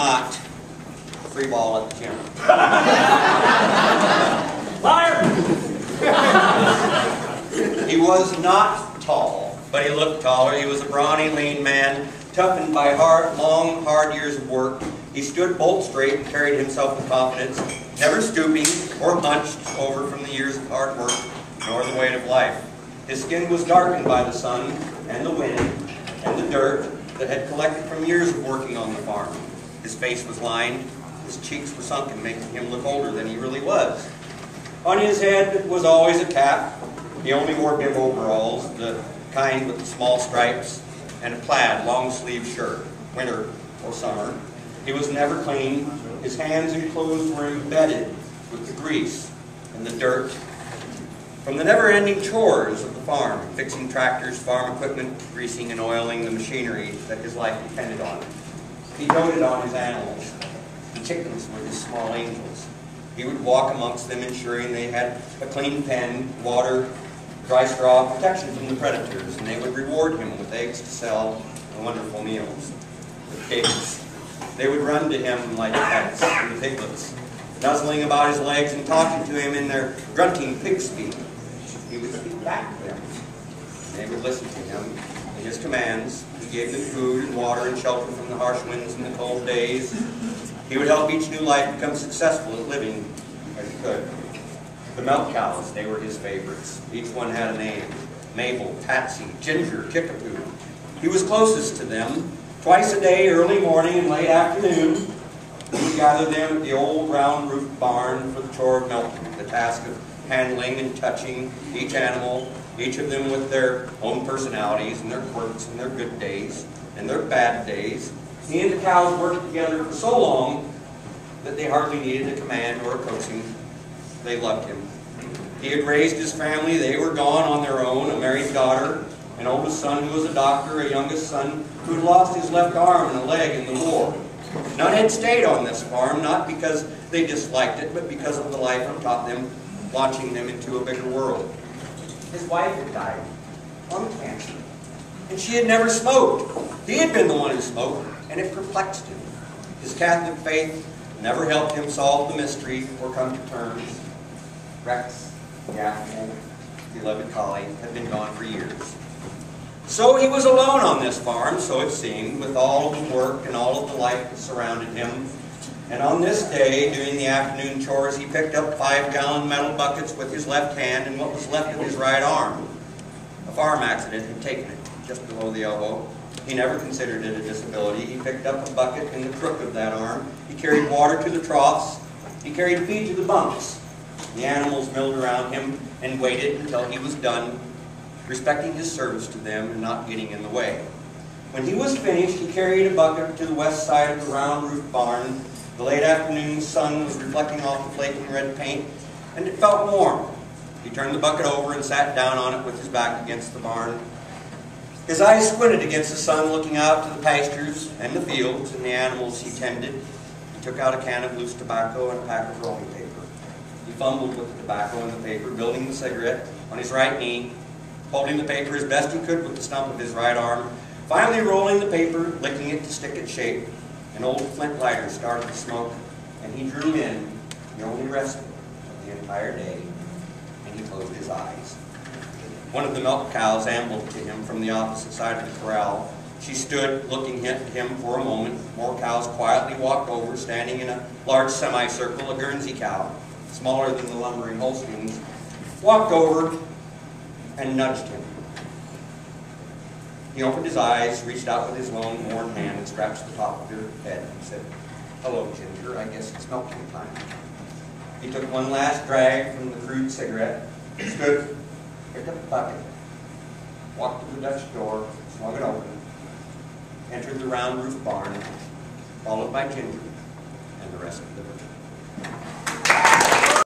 not free ball at the gym. Liar! He was not tall, but he looked taller. He was a brawny, lean man, toughened by long, hard years of work. He stood bolt straight and carried himself with confidence, never stooping or hunched over from the years of hard work, nor the weight of life. His skin was darkened by the sun and the wind and the dirt that had collected from years of working on the farm. His face was lined, his cheeks were sunken, making him look older than he really was. On his head was always a cap. He only wore bib overalls, the kind with the small stripes, and a plaid long-sleeved shirt, winter or summer. He was never clean. His hands and clothes were embedded with the grease and the dirt from the never-ending chores of the farm, fixing tractors, farm equipment, greasing and oiling the machinery that his life depended on. He doted on his animals. The chickens were his small angels. He would walk amongst them, ensuring they had a clean pen, water, dry straw, protection from the predators, and they would reward him with eggs to sell and wonderful meals. The pigs, they would run to him like pets and piglets, nuzzling about his legs and talking to him in their grunting pig speak. He would speak back to them. They would listen to him and his commands. He gave them food and water and shelter from the harsh winds and the cold days. He would help each new life become successful at living as he could. The milk cows, they were his favorites. Each one had a name. Mabel, Patsy, Ginger, Kickapoo. He was closest to them. Twice a day, early morning and late afternoon, he would gather them at the old round-roofed barn for the chore of milking, the task of handling and touching each animal, each of them with their own personalities and their quirks and their good days and their bad days. He and the cows worked together for so long that they hardly needed a command or a coaxing. They loved him. He had raised his family. They were gone on their own, a married daughter, an oldest son who was a doctor, a youngest son who had lost his left arm and a leg in the war. None had stayed on this farm, not because they disliked it, but because of the life it taught them, launching them into a bigger world. His wife had died from cancer, and she had never smoked. He had been the one who smoked, and it perplexed him. His Catholic faith never helped him solve the mystery or come to terms. Rex, the affable, beloved collie, had been gone for years. So he was alone on this farm, so it seemed, with all of the work and all of the life that surrounded him. And on this day, doing the afternoon chores, he picked up 5-gallon metal buckets with his left hand and what was left of his right arm. A farm accident had taken it just below the elbow. He never considered it a disability. He picked up a bucket in the crook of that arm. He carried water to the troughs. He carried feed to the bunks. The animals milled around him and waited until he was done, respecting his service to them and not getting in the way. When he was finished, he carried a bucket to the west side of the round-roofed barn. The late afternoon sun was reflecting off the flaking red paint, and it felt warm. He turned the bucket over and sat down on it with his back against the barn. His eyes squinted against the sun, looking out to the pastures and the fields and the animals he tended. He took out a can of loose tobacco and a pack of rolling paper. He fumbled with the tobacco and the paper, building the cigarette on his right knee, holding the paper as best he could with the stump of his right arm, finally rolling the paper, licking it to stick its shape. An old flint lighter started to smoke, and he drew in the only respite of the entire day, and he closed his eyes. One of the milk cows ambled to him from the opposite side of the corral. She stood looking at him for a moment. More cows quietly walked over, standing in a large semicircle. A Guernsey cow, smaller than the lumbering Holsteins, walked over and nudged him. He opened his eyes, reached out with his long, worn hand and scratched the top of her head and said, "Hello, Ginger, I guess it's milking time." He took one last drag from the crude cigarette, stood, picked up the bucket, walked to the Dutch door, swung it open, entered the round roof barn, followed by Ginger and the rest of the